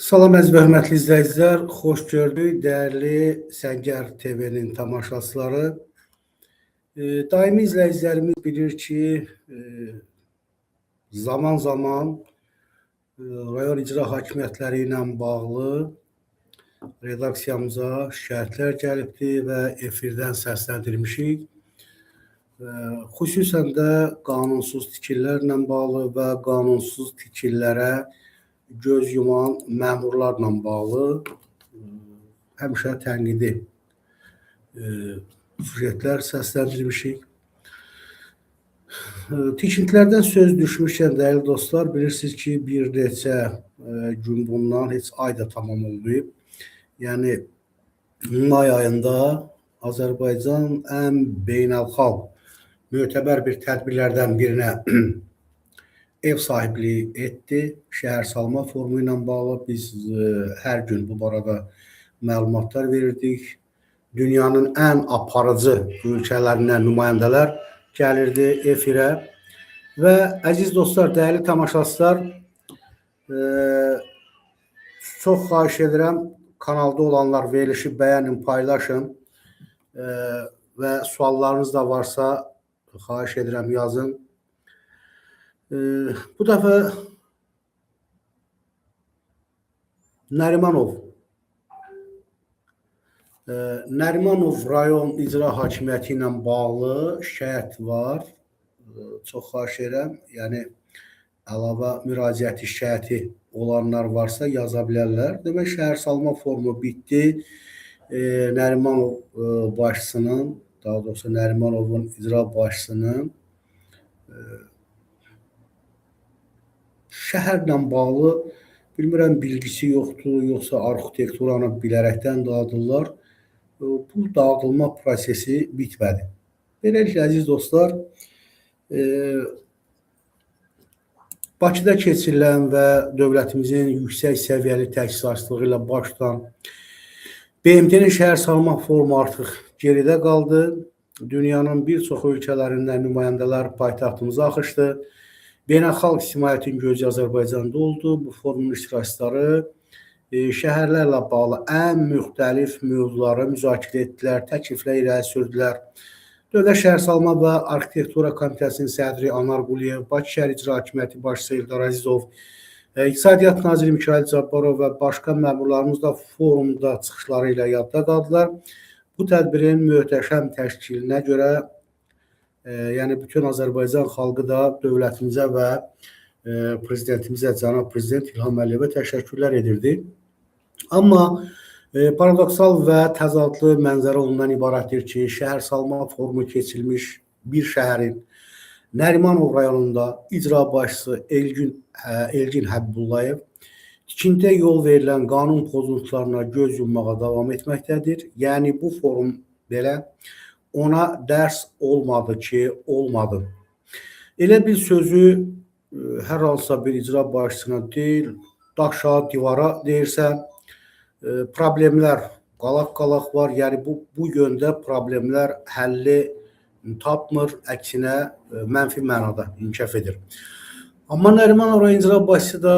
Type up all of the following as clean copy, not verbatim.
Salam əziz və hörmətli izləyicilər, xoş gördük dəyərli Səngər TV-nin tamaşaçıları. Daimi izləyicilərimiz bilir ki, zaman zaman rayon icra hakimiyyətləri ilə bağlı redaksiyamıza şikayətlər gəlibdir və efirdən səsləndirmişik. Xüsusən də qanunsuz tikililərlə bağlı və qanunsuz tikililərə göz yuman məmurlarla bağlı həmişə tənqidi süjetlər səsləndirmişik. Tikintilərdən söz düşmüşkən, dəyərli dostlar, bilirsiniz ki, bir neçə gün bundan heç ay da tamam olmayıb. Yəni, may ayında Azərbaycan ən beynəlxalq mötəbər bir tədbirlərdən birinə ev sahibliyi etdi. Şəhər salma forumu ilə bağlı biz hər gün bu barada məlumatlar verirdik. Dünyanın ən aparıcı ölkələrindən nümayəndələr gəlirdi efirə. Və əziz dostlar, dəyərli tamaşaçılar, çox xahiş edirəm, kanalda olanlar verilişi bəyənin, paylaşın və suallarınız da varsa xahiş edirəm yazın. Bu dəfə Nərimanov rayon icra hakimiyyəti ilə bağlı şikayət var. Çox xahiş edirəm, yəni əlavə müraciəti, şikayəti olanlar varsa yaza bilərlər. Demək, şəhər salma forumu bitdi. Nərimanov başçısının, daha doğrusu Nərimanovun icra başçısının şəhərlə bağlı bilmirəm bilgisi yoxdur, yoxsa arxitekturanı bilərəkdən dağıdırlar. Bu dağıdılma prosesi bitmədi. Beləliklə, əziz dostlar, Bakıda keçirilən və dövlətimizin yüksək səviyyəli təchizatçılığı ilə baş tutan BMT-nin şəhər salma forumu artıq geridə qaldı. Dünyanın bir çox ölkələrindən nümayəndələr paytaxtımıza axışdı. Beynəlxalq ictimaiyyətin gözü Azərbaycanda oldu. Bu forumun iştirakçıları şəhərlərlə bağlı ən müxtəlif mövzuları müzakirə etdilər, təkliflər irəli sürdülər. Dövlət Şəhər Salma və Arxitektura Komitəsinin sədri Anar Quliyev, Bakı Şəhər İcra Hakimiyyəti başçısı Eldar Əzizov, İqtisadiyyat naziri Mikayıl Cabbarov və başqa məmurlarımız da forumda çıxışları ilə yadda qaldılar. Bu tədbirin möhtəşəm təşkilinə görə yəni bütün Azərbaycan xalqı da dövlətimizə və prezidentimizə, cənab prezident İlham Əliyevə təşəkkürlər edirdi. Amma paradoksal və təzadlı mənzərə ondan ibarətdir ki, şəhər salma forumu keçirilmiş bir şəhərin Nərimanov rayonunda icra başçısı Elgin Həbibullayev tikintiyə yol verilən qanun pozuntularına göz yummağa davam etməkdədir. Yəni bu forum belə ona dərs olmadı ki, olmadı. Elə bir sözü hər hansısa bir icra başçısına deyil, daşa, divara deyirsə, problemlər qalaq-qalaq var. Yəni bu yöndə problemlər həlli tapmır, əksinə mənfi mənada inkişaf edir. Amma Nərimanov rayon icra başçısı da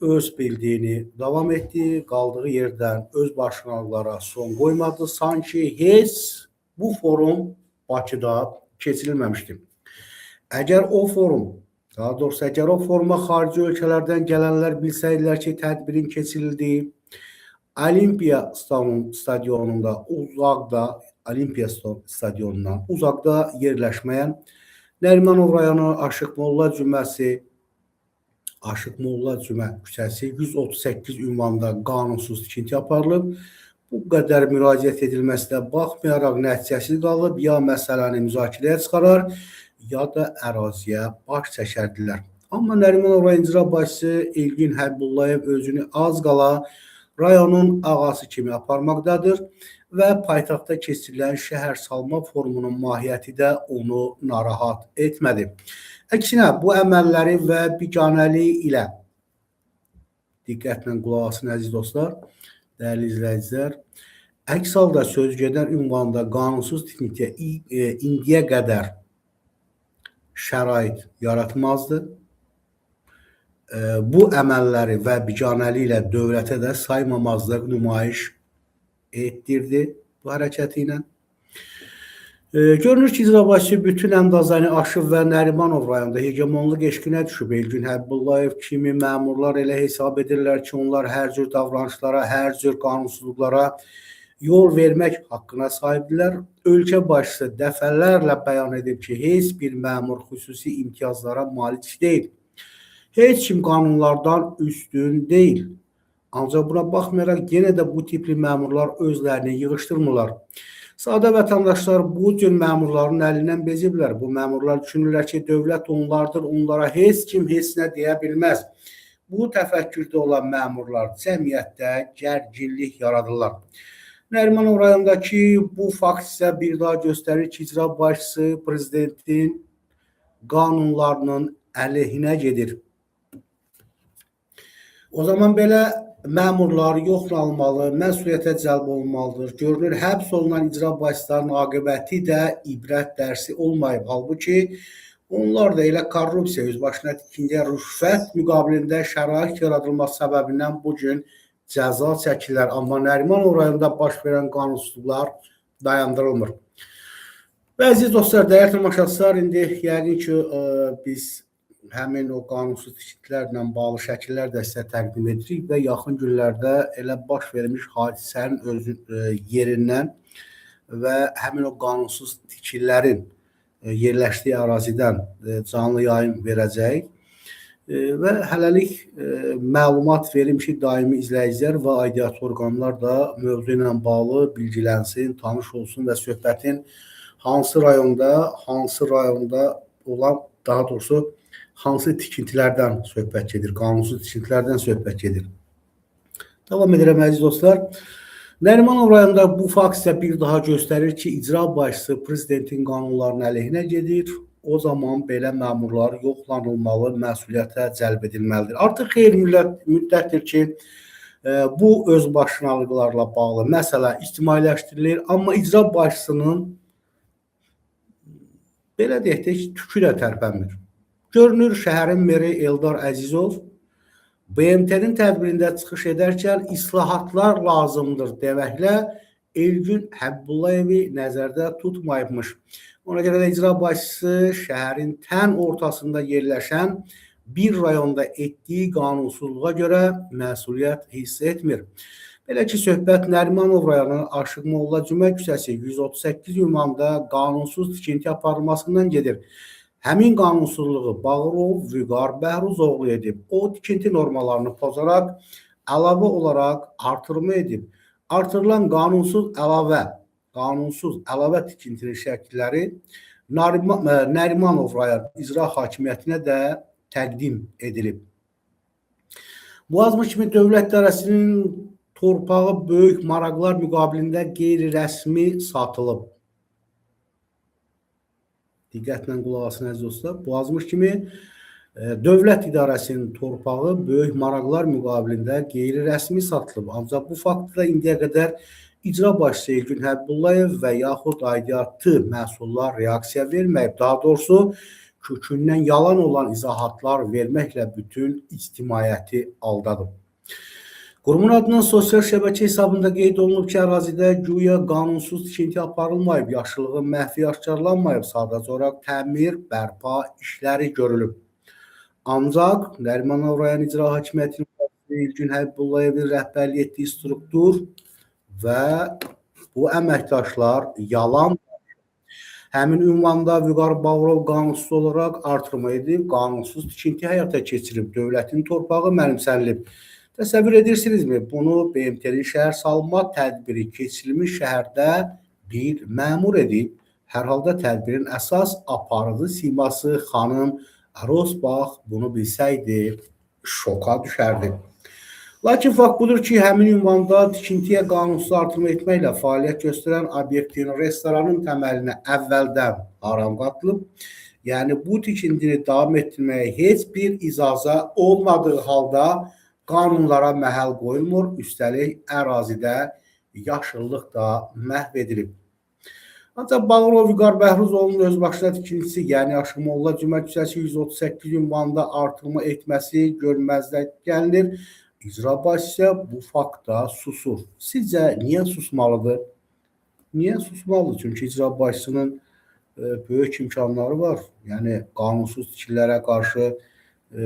öz bildiyini davam etdi, qaldığı yerdən öz başlanğılara son qoymadı. Sanki heç bu forum Bakıda keçirilməmişdi. Əgər o foruma xarici ölkələrdən gələnlər bilsəydilər ki, tədbirin keçirildiyi Olimpiya stadionundan uzaqda yerləşməyən Nərimanov rayonu Aşıq Molla Cümə küçəsi 138 ünvanında qanunsuz tikinti aparılıb. Bu qədər müraciət edilməsinə baxmayaraq nəticəsiz qalıb, ya məsələni müzakirəyə çıxarar, ya da əraziyə baş çəkərdilər. Amma Nərimanov rayon icra başçısı Elgin Həbibullayev özünü az qala rayonun ağası kimi aparmaqdadır və paytaxtda keçirilən şəhər salma forumunun mahiyyəti də onu narahat etmədi. Əksinə, bu əməlləri və biganəliyi ilə diqqətlə qulaq asın, əziz dostlar, dəyərli izləyicilər, əks halda sözügedən ünvanda qanunsuz tikintiyə indiyə qədər şərait yaratmazdı. bu əməlləri və biganəli ilə dövlətə də saymamazlıq nümayiş etdirdi bu hərəkəti ilə. Görünür ki, icra başçı bütün Əmdazani, Aşıq və Nərimanov rayonunda hegemonluq eşqinə düşüb. Elgün Həbibullayev kimi məmurlar elə hesab edirlər ki, onlar hər cür davranışlara, hər cür qanunsuzluqlara yol vermək haqqına sahibdirlər. Ölkə başçısı dəfələrlə bəyan edib ki, heç bir məmur xüsusi imtiyazlara malik deyil. Heç kim qanunlardan üstün deyil. Ancaq buna baxmayaraq yenə də bu tipli məmurlar özlərini yığışdırmırlar. Sadə vətəndaşlar bu cür məmurların əlindən beziblər. Bu məmurlar düşünürlər ki, dövlət onlardır, onlara heç kim heç nə deyə bilməz. Bu təfəkkürdə olan məmurlar cəmiyyətdə gərginlik yaradırlar. Nərimanov rayondakı bu fakt isə bir daha göstərir ki, icra başçısı prezidentin qanunlarının əleyhinə gedir. O zaman belə məmurlar yoxlanılmalı, məsuliyyətə cəlb olunmalıdır. Görünür, həbs olunan icra başçılarının aqibəti də ibrət dərsi olmayıb. Halbuki onlar da elə korrupsiya, özbaşına tikintiyə rüşvət müqabilində şərait yaradılması səbəbindən bugün cəza çəkirlər. Amma Nərimanov rayonunda baş verən qanunsuzluqlar dayandırılmır. Və əziz dostlar, dəyərli tamaşaçılar, indi yəqin ki, biz həmin o qanunsuz tikintilərlə bağlı şəkillər də sizə təqdim edirik və yaxın günlərdə elə baş vermiş hadisənin yerindən və həmin o qanunsuz tikililərin yerləşdiyi ərazidən canlı yayım verəcəyik. Və hələlik məlumat verim ki, daimi izləyicilər və aidiyyatı orqanlar da mövzu ilə bağlı bilgilənsin, tanış olsun və söhbətin hansı rayonda olan, daha doğrusu hansı tikintilərdən söhbət gedir, qanunsuz tikintilərdən söhbət gedir. Davam edirəm, əziz dostlar. Nərimanov rayonunda bu fakt isə bir daha göstərir ki, icra başçısı prezidentin qanunlarının əleyhinə gedir. O zaman belə məmurlar yoxlanılmalı, məsuliyyətə cəlb edilməlidir. Artıq xeyli müddətdir ki, bu özbaşınalıqlarla bağlı məsələ ictimailəşdirilir. Amma icra başçısının belə deyək də tükü də tərpənmir. Görünür, şəhərin meri Eldar Əzizov BMT-nin tədbirində çıxış edərkən islahatlar lazımdır deməklə Elgün Həbibullayevi nəzərdə tutmayıbmış. Ona görə də icra başçısı şəhərin tən ortasında yerləşən bir rayonda etdiyi qanunsuzluğa görə məsuliyyət hiss etmir. Belə ki, söhbət Nərimanov rayonu Aşıq Molla Cümə küçəsi 138 ünvanında qanunsuz tikinti aparılmasından gedir. Həmin qanunsuzluğu Bağırov Vüqar Bəhruzoğlu edib. O, tikinti normalarını pozaraq, əlavə olaraq artırma edib. Artırılan qanunsuz əlavə tikintinin şəkilləri Nərimanov rayon icra hakimiyyətinə də təqdim edilib. Boğazmış kimi dövlət idarəsinin torpağı böyük maraqlar müqabilində qeyri-rəsmi satılıb. Diqqətlə qulaq asın, əziz dostlar. Boğazmış kimi dövlət idarəsinin torpağı böyük maraqlar müqabilində qeyri-rəsmi satılıb. Ancaq bu faktda indiyə qədər icra başçısı Elgün Həbibullayev və yaxud aidiyyatı məsullar reaksiya verməyib. Daha doğrusu, kökündən yalan olan izahatlar verməklə bütün ictimaiyyəti aldadıb. Qurumun adından sosial şəbəkə hesabında qeyd olunub ki, ərazidə güya qanunsuz tikinti aparılmayıb, yaşıllığın məhvi aşkarlanmayıb, sadəcə olaraq təmir, bərpa işləri görülüb. Ancaq Nərimanov rayon icra hakimiyyətinin Elgün Həbibullayevin rəhbərlik etdiyi struktur və bu əməkdaşlar yalan. Həmin ünvanda Vüqar Bağırov qanunsuz olaraq artırma edib, qanunsuz tikinti həyata keçirib, dövlətin torpağı mənimsənilib. Təsəvvür edirsinizmi? Bunu BMT-nin şəhər salma tədbiri keçirilmiş şəhərdə bir məmur edib. Hər halda tədbirin əsas aparıcı siması xanım Rosbach bunu bilsəydi, şoka düşərdi. Lakin fakt budur ki, həmin ünvanda tikintiyə qanunsuz artırma etməklə fəaliyyət göstərən obyektin restoranın təməlinə əvvəldən haram qatılıb. Yəni, bu tikintini davam etdirməyə heç bir icazə olmadığı halda qanunlara məhəl qoyulmur, üstəlik ərazidə yaşıllıq da məhv edilib. Ancaq Bağırov Vüqar Bəhruzovun özbaşına tikintisi, yəni Aşımolla Cümə küçəsi 138 ünvanında artırma etməsi görməzdən gəlinir. İcra başçısı isə bu faktda susur. Sizcə niyə susmalıdır? Niyə susmalıdır? Çünki icra başçısının böyük imkanları var. Yəni qanunsuz tikililərə qarşı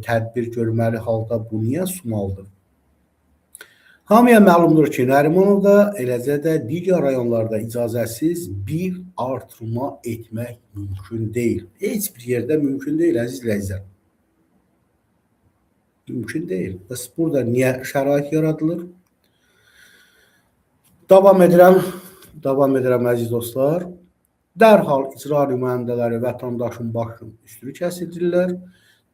tədbir görməli halda bu niyə susmalıdır? Hamıya məlumdur ki, Nərimanovda, eləcə də digər rayonlarda icazəsiz bir artırma etmək mümkün deyil. Heç bir yerdə mümkün deyil, əziz izləyicilər. Mümkün deyil. Bəs burada niyə şərait yaradılır? Davam edirəm əziz dostlar. Dərhal icra nümayəndələri vətəndaşın başının üstünü kəsildirlər.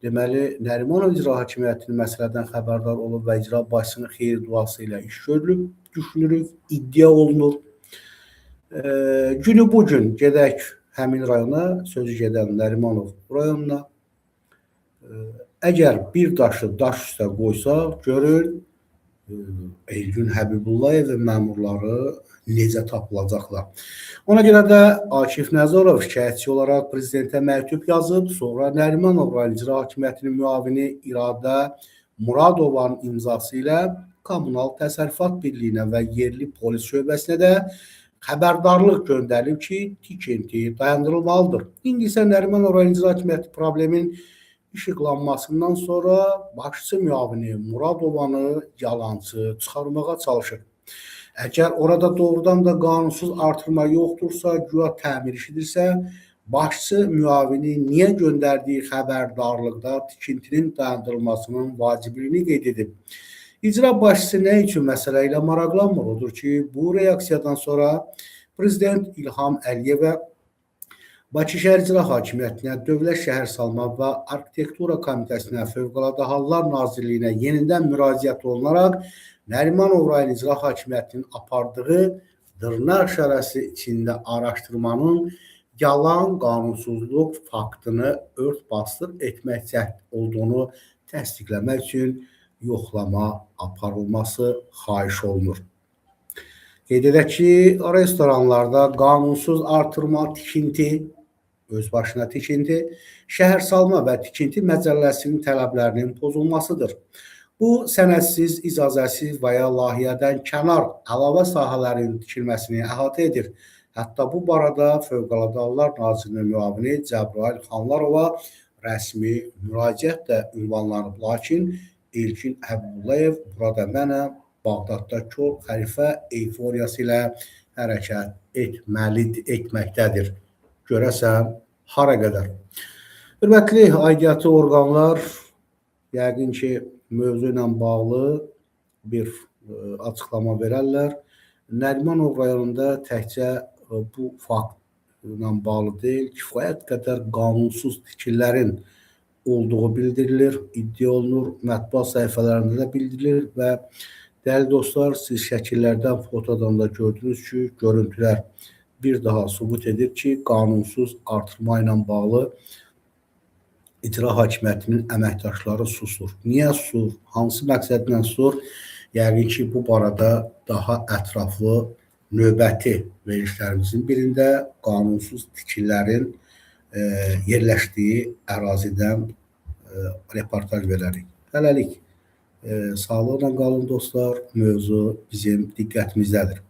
Deməli, Nərimanov icra hakimiyyətinin məsələdən xəbərdar olub və icra başçısının xeyir duası ilə iş görülüb, düşünülüb, iddia olunur. Günü bugün gedək həmin rayona, sözü gedən Nərimanov rayonuna. Əgər bir daşı daş üstə qoysaq, görün Elgün Həbibullayev və məmurları necə tapılacaqlar. Ona görə də Akif Nəzərov şikayətçi olaraq prezidentə məktub yazıb, sonra Nərimanov rayon icra hakimiyyətinin müavini İradə Muradovanın imzası ilə Kommunal Təsərrüfat Birliyinə və yerli polis şöbəsinə də xəbərdarlıq göndərilib ki, tikinti dayandırılmalıdır. İndi isə Nərimanov rayon icra hakimiyyəti problemin işıqlanmasından sonra başçı müavini Muradovanı yalançı çıxarmağa çalışır. Əgər orada doğrudan da qanunsuz artırma yoxdursa, güya təmir işidirsə, başçı müavini niyə göndərdiyi xəbərdarlıqda tikintinin dayandırılmasının vacibliyini qeyd edib? İcra başçısı nə üçün məsələ ilə maraqlanmır? Odur ki, bu reaksiyadan sonra Prezident İlham Əliyevə Bakı Şəhər İcra Hakimiyyətinə, Dövlət Şəhər Salma və Arxitektura Komitəsinə, Fövqəladə Hallar Nazirliyinə yenidən müraciət olunaraq Nərimanov rayon icra hakimiyyətinin apardığı dırnaq şərəsi içində araşdırmanın yalan, qanunsuzluq faktını ört-basdır etmək cəhd olduğunu təsdiqləmək üçün yoxlama aparılması xahiş olunur. Qeyd edək ki, restoranlarda qanunsuz artırma, tikinti, özbaşına tikinti, şəhərsalma və tikinti məcəlləsinin tələblərinin pozulmasıdır. Bu, sənədsiz, icazəsiz və ya layihədən kənar əlavə sahələrin tikilməsini əhatə edir. Hətta bu barədə Fövqəladə Hallar Nazirinin müavini Cəbrayıl Xanlarova rəsmi müraciət də ünvanlanıb. Lakin Elgün Həbibullayev burada mənə Bağdadda kör xəlifə eyforiyası ilə hərəkət etməkdədir. Görəsən, hara qədər? Hörmətli aidiyyatı orqanlar, yəqin ki, mövzu ilə bağlı bir açıqlama verərlər. Nərimanov rayonunda təkcə bu fakt ilə bağlı deyil, kifayət qədər qanunsuz tikililərin olduğu bildirilir, iddia olunur, mətbuat səhifələrində də bildirilir və dəyərli dostlar, siz şəkillərdən, fotodan da gördünüz ki, görüntülər bir daha sübut edir ki, qanunsuz artırma ilə bağlı icra hakimiyyətinin əməkdaşları susur. Niyə susur? Hansı məqsədlə susur? Yəqin ki, bu barədə daha ətraflı növbəti verilişlərimizin birində qanunsuz tikililərin yerləşdiyi ərazidən reportaj verərik. Hələlik sağlıqla qalın dostlar, mövzu bizim diqqətimizdədir.